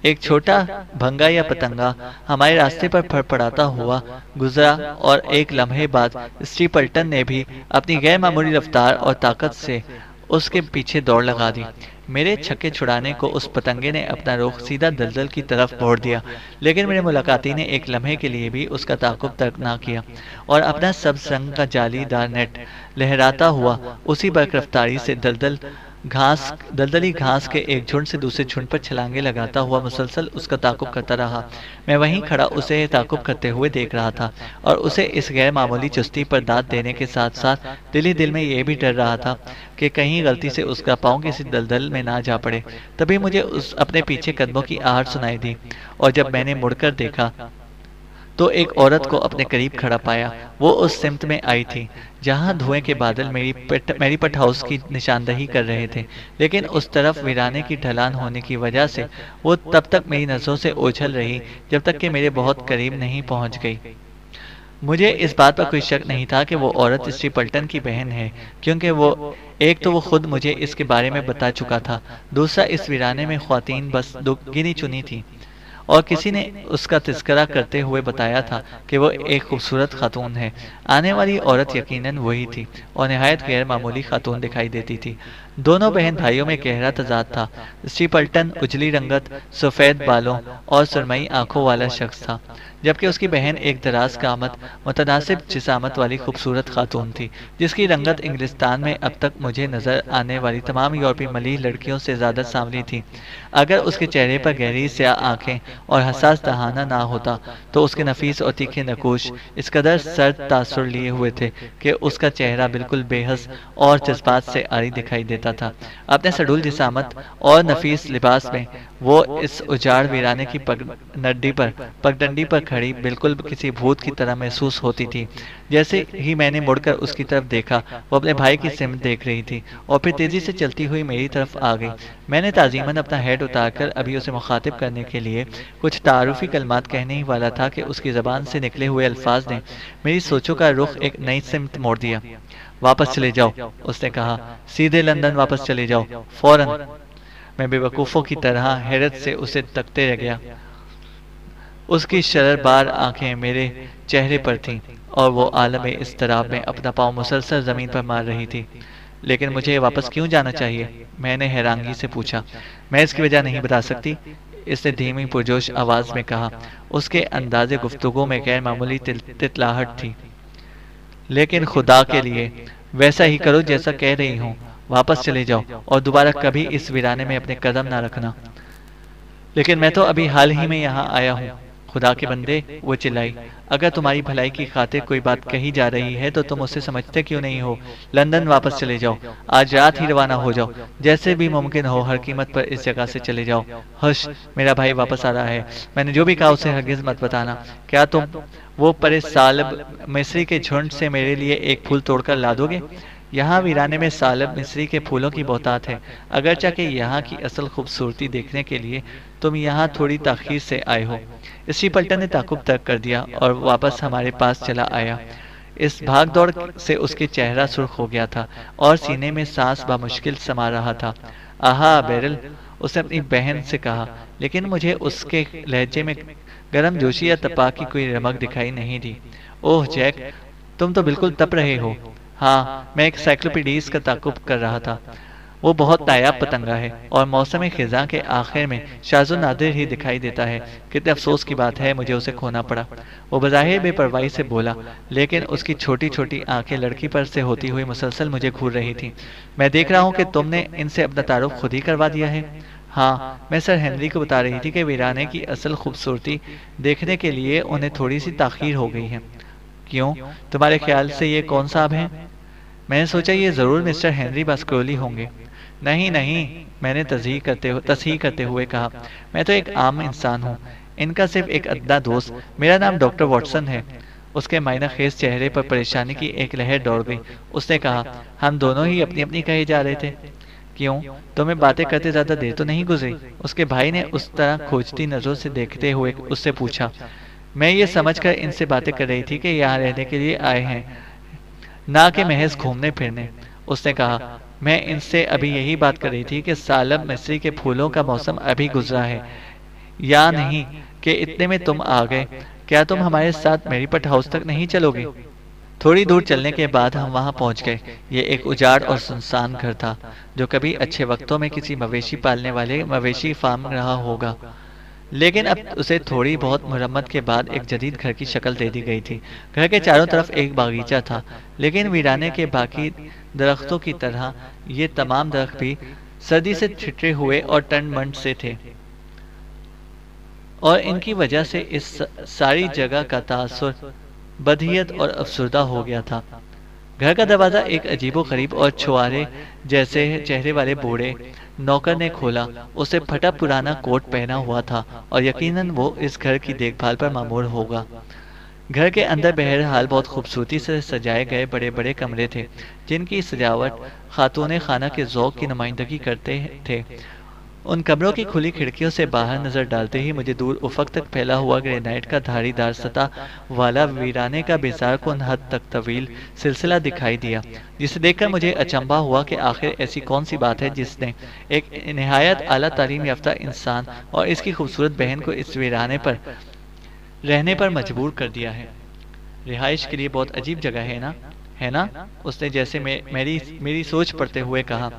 ایک چھوٹا بھنگا یا پتنگا ہمارے راستے پر پھڑپڑاتا ہوا گزرا، اور ایک لمحے بعد اسٹیپلٹن نے بھی اپنی غیر معمولی رفتار اور طاقت سے اس کے پیچھے دوڑ لگا دی۔ میرے چھکے چھڑانے کو اس پتنگے نے اپنا رخ سیدھا دلدل کی طرف موڑ دیا، لیکن میرے ملاقاتی نے ایک لمحے کے لیے بھی اس کا تعاقب ترک نہ کیا، اور اپنا سبز رنگ کا جالی دار نیٹ لہراتا ہوا اسی برق رفتاری سے دلدلی گھاس کے ایک جھنڈ سے دوسرے جھنڈ پر چھلانگے لگاتا ہوا مسلسل اس کا تعاقب کرتا رہا۔ میں وہیں کھڑا اسے تعاقب کرتے ہوئے دیکھ رہا تھا، اور اسے اس غیر معمولی چستی پر داد دینے کے ساتھ ساتھ دل ہی دل میں یہ بھی ڈر رہا تھا کہ کہیں غلطی سے اس کا پاؤں کسی دلدل میں نہ جا پڑے۔ تبھی مجھے اپنے پیچھے قدموں کی آہٹ سنائی دی، اور جب میں نے مڑ کر دیکھا تو ایک عورت کو اپنے قریب کھڑا پایا۔ وہ اس سمت میں آئی تھی جہاں دھوئیں کے بادل میری پٹ ہاؤس کی نشاندہی کر رہے تھے، لیکن اس طرف ویرانے کی ڈھلان ہونے کی وجہ سے وہ تب تک میری نظروں سے اوجھل رہی جب تک کہ میرے بہت قریب نہیں پہنچ گئی۔ مجھے اس بات پر کوئی شک نہیں تھا کہ وہ عورت اسٹیپلٹن کی بہن ہے، کیونکہ ایک تو وہ خود مجھے اس کے بارے میں بتا چکا تھا، دوسرا اس ویرانے میں خواتین بس گنی چنی تھی، اور کسی نے اس کا تذکرہ کرتے ہوئے بتایا تھا کہ وہ ایک خوبصورت خاتون ہے۔ آنے والی عورت یقیناً وہی تھی، اور نہایت غیر معمولی خاتون دکھائی دیتی تھی۔ دونوں بہن بھائیوں میں گہرا تضاد تھا۔ اسٹیپلٹن اجلی رنگت، سفید بالوں اور سرمئی آنکھوں والا شخص تھا، جبکہ اس کی بہن ایک دراز قامت، متناسب جسامت والی خوبصورت خاتون تھی، جس کی رنگت انگلستان میں اب تک مجھے نظر آنے والی تمام یورپی ملیح لڑکیوں سے زیادہ سانولی تھی۔ اگر اس کے چہرے پر گہری سیاہ آنکھیں اور حساس دہانہ نہ ہوتا تو اس کے نفیس اور تیکھے نقوش اس قدر سرد تاثر لیے ہوئے تھے کہ اس کا چہرہ بالکل بے حس اور جذبات سے عاری دکھائی دیتا تھا۔ اپنے سڈول جسامت اور نفیس لباس میں وہ اس اجاڑ ویرانے کی پگڈنڈی پر کھڑی بالکل کسی بھوت کی طرح محسوس ہوتی تھی۔ جیسے ہی میں نے مڑ کر اس کی طرف دیکھا، وہ اپنے بھائی کی سمت دیکھ رہی تھی اور پھر تیزی سے چلتی ہوئی میری طرف آ گئی۔ میں نے تعظیماً اپنا ہیڈ اتار کر ابھی اسے مخاطب کرنے کے لیے کچھ تعارفی کلمات کہنے ہی والا تھا کہ اس کی زبان سے نکلے ہوئے الفاظ نے میری سوچوں کا رخ ایک نئی سمت موڑ دیا۔ واپس چلے جاؤ، اس نے کہا، سیدھے لندن واپس چلے جاؤ، فوراً۔ میں بے وقوفوں کی طرح حیرت سے اسے تکتے رہ گیا۔ اس کی شرر بار آنکھیں میرے چہرے پر تھیں، اور وہ عالم اضطراب میں اپنا پاؤں مسلسل زمین پر مار رہی تھی۔ لیکن مجھے واپس کیوں جانا چاہیے؟ میں نے حیرانگی سے پوچھا۔ میں اس کی وجہ نہیں بتا سکتی، اس نے دھیمی پرجوش آواز میں کہا۔ اس کے انداز گفتگو میں غیر معمولی تتلاہٹ تھی۔ لیکن خدا کے لیے ویسا ہی کرو جیسا کہہ رہی ہوں، واپس چلے جاؤ اور دوبارہ کبھی اس ویرانے میں اپنے قدم نہ رکھنا۔ لیکن میں تو ابھی حال ہی میں یہاں آیا ہوں۔ خدا کے بندے، وہ چلائی، اگر تمہاری بھلائی کی خاطر کوئی بات کہی جا رہی ہے تو تم اسے سمجھتے کیوں نہیں ہو؟ لندن واپس چلے جاؤ، آج رات ہی روانہ ہو جاؤ، جیسے بھی ممکن ہو ہر قیمت پر اس جگہ سے چلے جاؤ۔ ہش، میرا بھائی واپس آ رہا ہے، میں نے جو بھی کہا اسے ہرگز مت بتانا۔ کیا تم وہ پرے سالب مصری کے جھنڈ سے میرے لیے ایک پھول توڑ کر لا دو گے؟ یہاں ویرانے میں سالب مصری کے پھولوں کی بہتات ہے، اگرچہ کہ یہاں کی اصل خوبصورتی دیکھنے کے لیے تم یہاں تھوڑی تاخیر سے آئے ہو۔ اسٹری پلٹن نے تعقب ترک کر دیا اور واپس ہمارے پاس چلا آیا۔ اس بھاگ دوڑ سے اس کے چہرہ سرخ ہو گیا تھا اور سینے میں سانس بمشکل سما رہا تھا۔ آہا بیرل، اس نے اپنی بہن سے کہا، لیکن مجھے اس کے لہجے میں گرم جوشی یا تپا کی کوئی رمق دکھائی نہیں دی۔ اوہ جیک، تم تو بالکل تپ رہے ہو۔ ہاں، میں ایک سائیکلوپیڈیز کا تعقب کر رہا تھا۔ وہ بہت نایاب پتنگا ہے اور موسم خزاں کے آخر میں شاذ و نادر ہی دکھائی دیتا ہے۔ کتنے افسوس کی بات ہے مجھے اسے کھونا پڑا۔ وہ بظاہر بے پرواہی سے بولا، لیکن اس کی چھوٹی چھوٹی آنکھیں لڑکی پر سے ہوتی ہوئی مسلسل مجھے گھور رہی تھیں۔ میں دیکھ رہا ہوں کہ تم نے ان سے اپنا تعارف خود ہی کروا دیا ہے۔ ہاں، میں سر ہنری کو بتا رہی تھی کہ ویرانے کی اصل خوبصورتی دیکھنے کے لیے انہیں تھوڑی سی تاخیر ہو گئی ہے۔ کیوں؟ تمہارے خیال سے یہ کون صاحب ہیں؟ میں نے سوچا یہ ضرور مسٹر ہنری باسکرولی ہوں گے۔ نہیں نہیں، میں نے تصحیح کرتے ہوئے کہا، میں تو ایک عام انسان ہوں، ان کا صرف ایک ادنا دوست۔ میرا نام ڈاکٹر واٹسن ہے۔ اس کے معنی خیز چہرے پر پریشانی کی ایک لہر دوڑ گئی۔ اس نے کہا، ہم دونوں ہی اپنی اپنی کہے جا رہے تھے۔ کیوں؟ تمہیں باتیں کرتے زیادہ دیر تو نہیں گزری؟ اس کے بھائی نے اس طرح کھوجتی نظروں سے دیکھتے ہوئے اس سے پوچھا۔ میں یہ سمجھ کر ان سے باتیں کر رہی تھی کہ یہاں رہنے کے لیے آئے ہیں، نہ کہ محض گھومنے پھرنے۔ اس نے کہا، میں ان سے ابھی یہی بات کر رہی تھی کہ سالب مصری کے پھولوں کا موسم ابھی گزرا ہے یا نہیں کہ اتنے میں تم آ گئے۔ کیا تم ہمارے ساتھ میری پٹ ہاؤس تک نہیں چلو گے؟ تھوڑی دور چلنے کے بعد ہم وہاں پہنچ گئے۔ یہ ایک اجاڑ اور سنسان گھر تھا جو کبھی اچھے وقتوں میں کسی مویشی پالنے والے مویشی فارم رہا ہوگا، لیکن اب اسے تھوڑی بہت مرمت کے بعد ایک جدید گھر کی شکل دے دی گئی تھی۔ گھر کے چاروں طرف ایک باغیچہ تھا، لیکن ویرانے کے باقی درختوں کی طرح یہ تمام درخت بھی سردی سے ٹھٹرے ہوئے اور ٹنڈ منڈ سے تھے، اور ان کی وجہ سے اس ساری جگہ کا تاثر بدحیت اور افسردہ ہو گیا تھا۔ گھر کا دروازہ ایک عجیب و غریب اور چھوارے جیسے چہرے والے بوڑھے نوکر نے کھولا۔ اسے پھٹا پرانا کوٹ پہنا ہوا تھا اور یقیناً وہ اس گھر کی دیکھ بھال پر مامور ہوگا۔ گھر کے اندر بہرحال بہت خوبصورتی سے سجائے گئے بڑے بڑے کمرے تھے، جن کی سجاوٹ خاتون خانہ کے ذوق کی نمائندگی کرتے تھے۔ ان کمروں کی کھلی کھڑکیوں سے باہر نظر ڈالتے ہی مجھے دور افق تک پھیلا ہوا گرینائٹ کا دھاری دار سطح والا ویرانے کا بیزار کن حد تک طویل سلسلہ دکھائی دیا، جسے دیکھ کر مجھے اچنبھا ہوا کہ آخر ایسی کون سی بات ہے جس نے ایک نہایت اعلیٰ تعلیم یافتہ انسان اور اس کی خوبصورت بہن کو اس ویرانے پر رہنے پر مجبور کر دیا ہے۔ رہائش کے لیے بہت عجیب جگہ ہے نا؟ اس نے جیسے میری سوچ پڑھتے ہوئے کہا،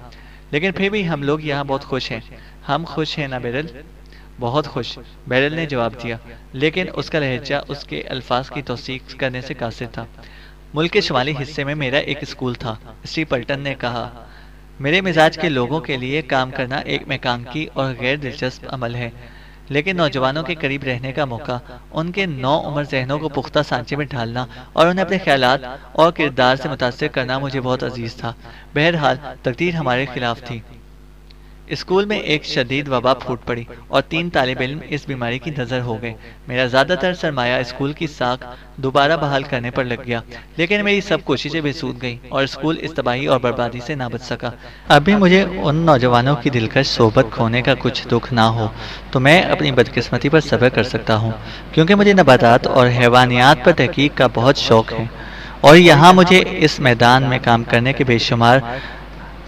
لیکن پھر بھی ہم لوگ یہاں بہت خوش ہیں۔ ہم خوش ہیں نا بیرل؟ بہت خوش، بیرل نے جواب دیا، لیکن اس کا لہجہ اس کے الفاظ کی توثیق کرنے سے قاصر تھا۔ ملک کے شمالی حصے میں میرا ایک اسکول تھا، اسٹری پلٹن نے کہا۔ میرے مزاج کے لوگوں کے لیے کام کرنا ایک میکانکی اور غیر دلچسپ عمل ہے، لیکن نوجوانوں کے قریب رہنے کا موقع، ان کے نو عمر ذہنوں کو پختہ سانچے میں ڈھالنا اور انہیں اپنے خیالات اور کردار سے متاثر کرنا مجھے بہت عزیز تھا۔ بہرحال تقدیر ہمارے خلاف تھی۔ اسکول میں ایک شدید وبا پھوٹ پڑی اور 3 طالب علم اس بیماری کی نظر ہو گئے۔ میرا زیادہ تر سرمایہ اسکول کی ساکھ دوبارہ بحال کرنے پر لگ گیا، لیکن میری سب کوششیں بے سود گئیں اور اسکول اس تباہی اور بربادی سے نہ بچ سکا۔ اب بھی مجھے ان نوجوانوں کی دلکش صحبت کھونے کا کچھ دکھ نہ ہو تو میں اپنی بدقسمتی پر صبر کر سکتا ہوں، کیونکہ مجھے نباتات اور حیوانیات پر تحقیق کا بہت شوق ہے، اور یہاں مجھے اس میدان میں کام کرنے کے بے شمار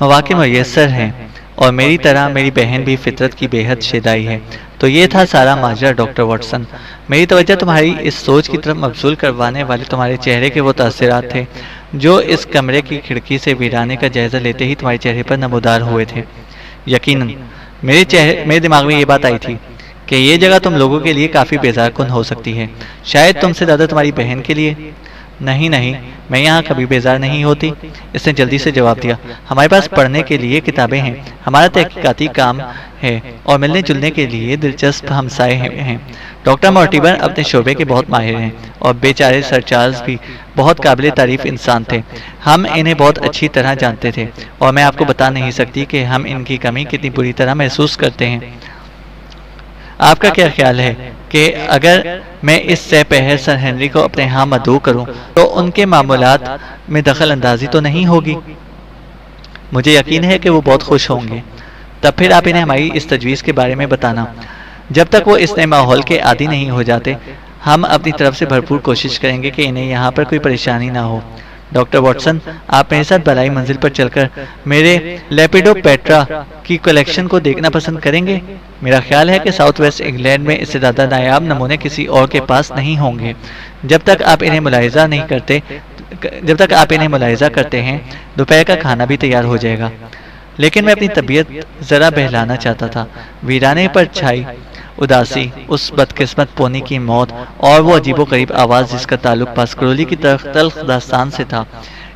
مواقع میسر ہیں، اور میری طرح میری بہن بھی فطرت کی بے حد شیدائی ہے۔ تو یہ تھا سارا ماجرا ڈاکٹر واٹسن۔ میری توجہ تمہاری اس سوچ کی طرف مبذول کروانے والے تمہارے چہرے کے وہ تاثرات تھے جو اس کمرے کی کھڑکی سے ویرانے کا جائزہ لیتے ہی تمہارے چہرے پر نمودار ہوئے تھے۔ یقیناً میرے دماغ میں یہ بات آئی تھی کہ یہ جگہ تم لوگوں کے لیے کافی بیزار کن ہو سکتی ہے، شاید تم سے زیادہ تمہاری بہن کے لیے۔ نہیں نہیں، میں یہاں کبھی بیزار نہیں ہوتی، اس نے جلدی سے جواب دیا۔ ہمارے پاس پڑھنے کے لیے کتابیں ہیں، ہمارا تحقیقاتی کام ہے اور ملنے جلنے کے لیے دلچسپ ہمسائے ہیں۔ ڈاکٹر مورٹیمر اپنے شعبے کے بہت ماہر ہیں اور بیچارے سر چارلز بھی بہت قابل تعریف انسان تھے۔ ہم انہیں بہت اچھی طرح جانتے تھے اور میں آپ کو بتا نہیں سکتی کہ ہم ان کی کمی کتنی بری طرح محسوس کرتے ہیں۔ آپ کا کیا خیال ہے کہ اگر میں اس سے پہر سر ہنری کو اپنے ہاں مدعو کروں تو ان کے معاملات میں دخل اندازی تو نہیں ہوگی؟ مجھے یقین ہے کہ وہ بہت خوش ہوں گے۔ تب پھر آپ انہیں ہماری اس تجویز کے بارے میں بتانا۔ جب تک وہ اس نئے ماحول کے عادی نہیں ہو جاتے، ہم اپنی طرف سے بھرپور کوشش کریں گے کہ انہیں یہاں پر کوئی پریشانی نہ ہو۔ ڈاکٹر واٹسن، آپ میرے ساتھ بالائی منزل پر چل کر میرے لیپیڈو پیٹرا کی کلیکشن کو دیکھنا پسند کریں گے؟ میرا خیال ہے کہ ساؤتھ ویسٹ انگلینڈ میں اس سے زیادہ نایاب نمونے کسی اور کے پاس نہیں ہوں گے۔ جب تک آپ انہیں ملاحظہ کرتے ہیں، دوپہر کا کھانا بھی تیار ہو جائے گا۔ لیکن میں اپنی طبیعت ذرا بہلانا چاہتا تھا۔ ویرانے پر چھائی اداسی، اس بدقسمت پونی کی موت اور وہ عجیب و غریب آواز جس کا تعلق پاسکرولي کی تلخ داستان سے تھا،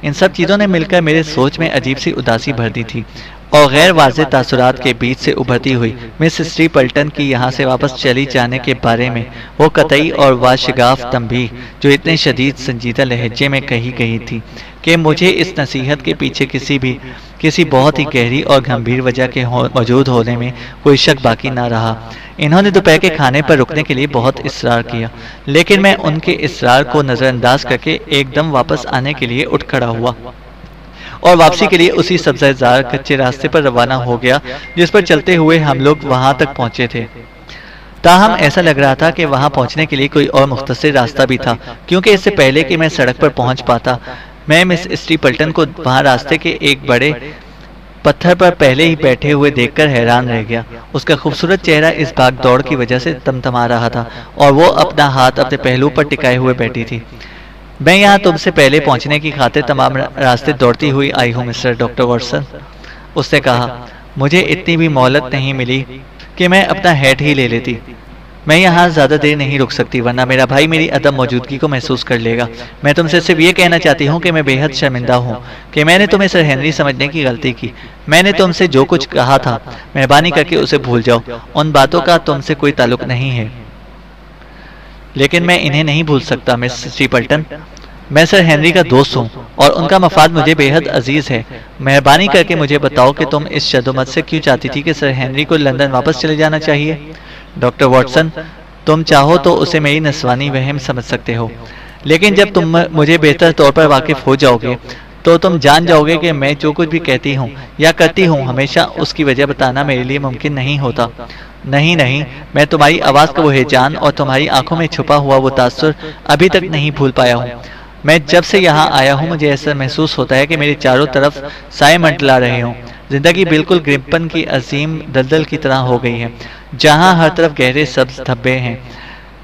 ان سب چیزوں نے مل کر میرے سوچ میں عجیب سی اداسی بھر دی تھی، اور غیر واضح تاثرات کے بیچ سے ابھرتی ہوئی مس اسٹیپلٹن کی یہاں سے واپس چلی جانے کے بارے میں وہ قطعی اور واشگاف تنبیہ جو اتنے شدید سنجیدہ لہجے میں کہی گئی تھی کہ مجھے اس نصیحت کے پیچھے کسی بہت ہی گہری اور گھمبیر وجہ کے موجود ہونے میں کوئی شک باقی نہ رہا۔ انہوں نے دوپہر کے کھانے پر رکنے کے لیے بہت اصرار کیا، لیکن میں ان کے اصرار کو نظر انداز کر کے ایک دم واپس آنے کے لیے اٹھ کھڑا ہوا اور واپسی کے لیے اسی سبزہ زار کچے راستے پر روانہ ہو گیا جس پر چلتے ہوئے ہم لوگ وہاں تک پہنچے تھے۔ تاہم ایسا لگ رہا تھا کہ وہاں پہنچنے کے لیے کوئی اور مختصر راستہ بھی تھا، کیونکہ اس سے پہلے کہ میں سڑک پر پہنچ پاتا، میں مس اسٹیپلٹن کو وہاں راستے کے ایک بڑے پتھر پر پہلے ہی بیٹھے ہوئے دیکھ کر حیران رہ گیا۔ اس کا خوبصورت چہرہ اس بھاگ دوڑ کی وجہ سے تمتما رہا تھا اور وہ اپنا ہاتھ اپنے پہلو پر ٹکائے ہوئے بیٹھی تھی۔ میں یہاں تم سے پہلے پہنچنے کی خاطر تمام راستے دوڑتی ہوئی آئی ہوں مسٹر ڈاکٹر واٹسن، اس نے کہا۔ مجھے اتنی بھی مہلت نہیں ملی کہ میں اپنا ہیٹ ہی لے لیتی۔ میں یہاں زیادہ دیر نہیں رک سکتی، ورنہ میرا بھائی میری عدم موجودگی کو محسوس کر لے گا۔ میں تم سے صرف یہ کہنا چاہتی ہوں کہ میں بے حد شرمندہ ہوں کہ میں نے تمہیں سر ہنری سمجھنے کی غلطی کی۔ میں نے تم سے جو کچھ کہا تھا، مہربانی کر کے اسے بھول جاؤ، ان باتوں کا تم سے کوئی تعلق نہیں ہے۔ لیکن میں انہیں نہیں بھول سکتا مس اسٹیپلٹن، میں سر ہنری کا دوست ہوں اور ان کا مفاد مجھے بے حد عزیز ہے۔ مہربانی کر کے مجھے بتاؤ کہ تم اس شدومت سے کیوں چاہتی تھی کہ سر ہنری کو لندن واپس چلے جانا چاہیے؟ ڈاکٹر واٹسن، تم چاہو تو اسے میری نسوانی وہم سمجھ سکتے ہو، لیکن جب تم مجھے بہتر طور پر واقف ہو جاؤ گے تو تم جان جاؤ گے کہ میں جو کچھ بھی کہتی ہوں یا کرتی ہوں ہمیشہ اس کی وجہ بتانا میرے لیے ممکن نہیں ہوتا۔ نہیں، میں تمہاری آواز کا وہ ہیجان اور تمہاری آنکھوں میں چھپا ہوا وہ تاثر ابھی تک نہیں بھول پایا ہوں۔ میں جب سے یہاں آیا ہوں مجھے ایسا محسوس ہوتا ہے کہ میرے چاروں طرف سائے منڈلا رہے ہوں۔ زندگی بالکل گرمپن کی عظیم دلدل کی طرح ہو گئی ہے، جہاں ہر طرف گہرے سبز دھبے ہیں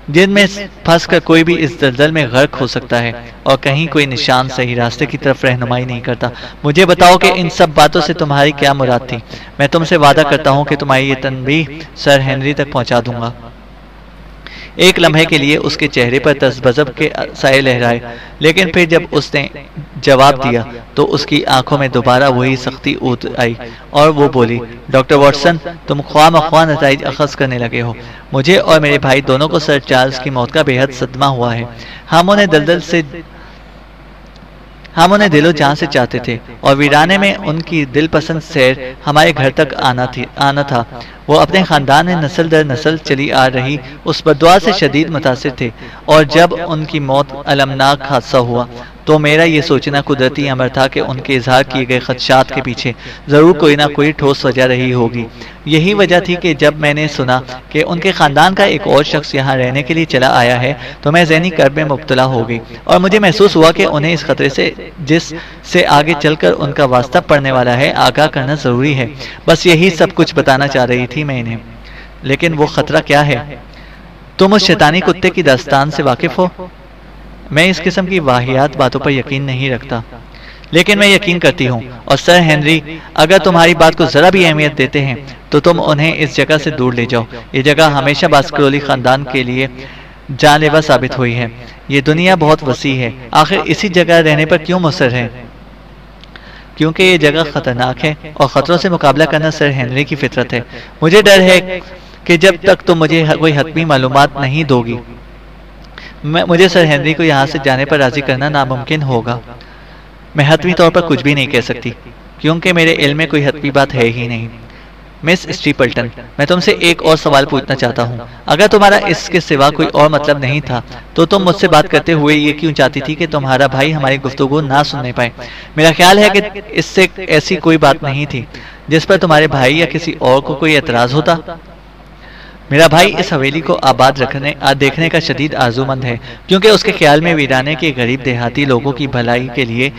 جن میں پھنس کر کوئی بھی اس دلدل میں غرق ہو سکتا ہے، اور کہیں کوئی نشان صحیح راستے کی طرف رہنمائی نہیں کرتا۔ مجھے بتاؤ کہ ان سب باتوں سے تمہاری کیا مراد تھی؟ میں تم سے وعدہ کرتا ہوں کہ تمہاری یہ تنبیہ سر ہنری تک پہنچا دوں گا۔ ایک لمحے کے لیے اس کے چہرے پر تذبذب کے سائے لہرائے، لیکن پھر جب اس نے جواب دیا تو اس کی آنکھوں میں دوبارہ وہی سختی اتر آئی اور وہ بولی، ڈاکٹر واٹسن، تم خواہ مخواہ نتائج اخذ کرنے لگے ہو۔ مجھے اور میرے بھائی دونوں کو سر چارلز کی موت کا بے حد صدمہ ہوا ہے۔ ہم انہیں دل و جان سے چاہتے تھے اور ویرانے میں ان کی دل پسند سیر ہمارے گھر تک آنا تھا۔ وہ اپنے خاندان میں نسل در نسل چلی آ رہی اس بددعا سے شدید متاثر تھے، اور جب ان کی موت المناک حادثہ ہوا تو میرا یہ سوچنا قدرتی امر تھا کہ ان کے اظہار کیے گئے خدشات کے پیچھے ضرور کوئی نہ کوئی ٹھوس وجہ رہی ہوگی۔ یہی وجہ تھی کہ جب میں نے سنا کہ ان کے خاندان کا ایک اور شخص یہاں رہنے کے لیے چلا آیا ہے تو میں ذہنی کرب میں مبتلا ہو گئی، اور مجھے محسوس ہوا کہ انہیں اس خطرے سے جس سے آگے چل کر ان کا واسطہ پڑنے والا ہے آگاہ کرنا ضروری ہے۔ بس یہی سب کچھ بتانا چاہ رہی تھی میں انہیں۔ لیکن وہ خطرہ کیا ہے؟ تم اس شیطانی کتے کی داستان سے واقف ہو؟ میں اس قسم کی واہیات باتوں پر یقین نہیں رکھتا، لیکن میں یقین کرتی ہوں، اور سر ہنری اگر تمہاری بات کو ذرا بھی اہمیت دیتے ہیں تو تم انہیں اس جگہ سے دور لے جاؤ۔ یہ جگہ ہمیشہ باسکرولي خاندان کے لیے جان لیوا ثابت ہوئی ہے۔ یہ دنیا بہت وسیع ہے، آخر اسی جگہ رہنے پر کیوں مصر ہیں؟ کیونکہ یہ جگہ خطرناک ہے اور خطروں سے مقابلہ کرنا سر ہنری کی فطرت ہے۔ مجھے ڈر ہے کہ جب تک تم مجھے کوئی حتمی معلومات نہیں دو گی، مجھے سر ہنری کو یہاں سے جانے پر راضی کرنا ناممکن ہوگا۔ میں حتمی طور پر کچھ بھی نہیں کہہ سکتی، کیونکہ میرے علم میں کوئی حتمی بات ہے ہی نہیں۔ مس اسٹیپلٹن، میں تم سے ایک اور سوال پوچھنا چاہتا ہوں۔ اگر تمہارا اس کے سوا کوئی اور مطلب نہیں تھا تو تم مجھ سے بات کرتے ہوئے یہ کیوں چاہتی تھی کہ تمہارا بھائی ہماری گفتگو نہ سننے پائے؟ میرا خیال ہے کہ اس سے ایسی کوئی بات نہیں تھی جس پر تمہارے بھائی یا کسی اور کو کوئی اعتراض ہوتا۔ میرا بھائی اس حویلی کو آباد دیکھنے کا شدید آرزومند ہے، کیونکہ اس کے خیال میں ویرانے کے غریب دیہاتی لوگوں کی بھلائی کے لیے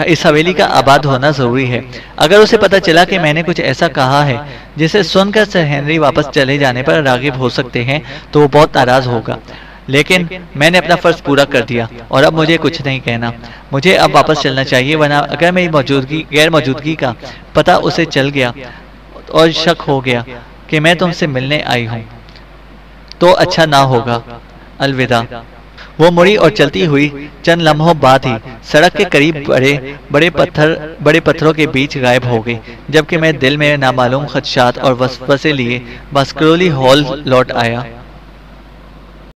اس حویلی کا آباد ہونا ضروری ہے۔ اگر اسے پتہ چلا کہ میں نے کچھ ایسا کہا ہے جسے سن کر سر ہنری واپس چلے جانے پر راغب ہو سکتے ہیں تو وہ بہت ناراض ہوگا۔ لیکن میں نے اپنا فرض پورا کر دیا اور اب مجھے کچھ نہیں کہنا۔ مجھے اب واپس چلنا چاہیے، ورنہ اگر میری غیر موجودگی کا پتہ اسے چل گیا اور شک ہو گیا کہ میں تم سے ملنے آئی ہوں تو اچھا نہ ہوگا۔ الوداع۔ وہ مڑی اور چلتی ہوئی چند لمحوں بعد ہی سڑک کے قریب بڑے پتھروں کے بیچ غائب ہو گئی، جبکہ میں دل میں نامعلوم خدشات اور وسوسے لیے باسکرولی ہال لوٹ آیا۔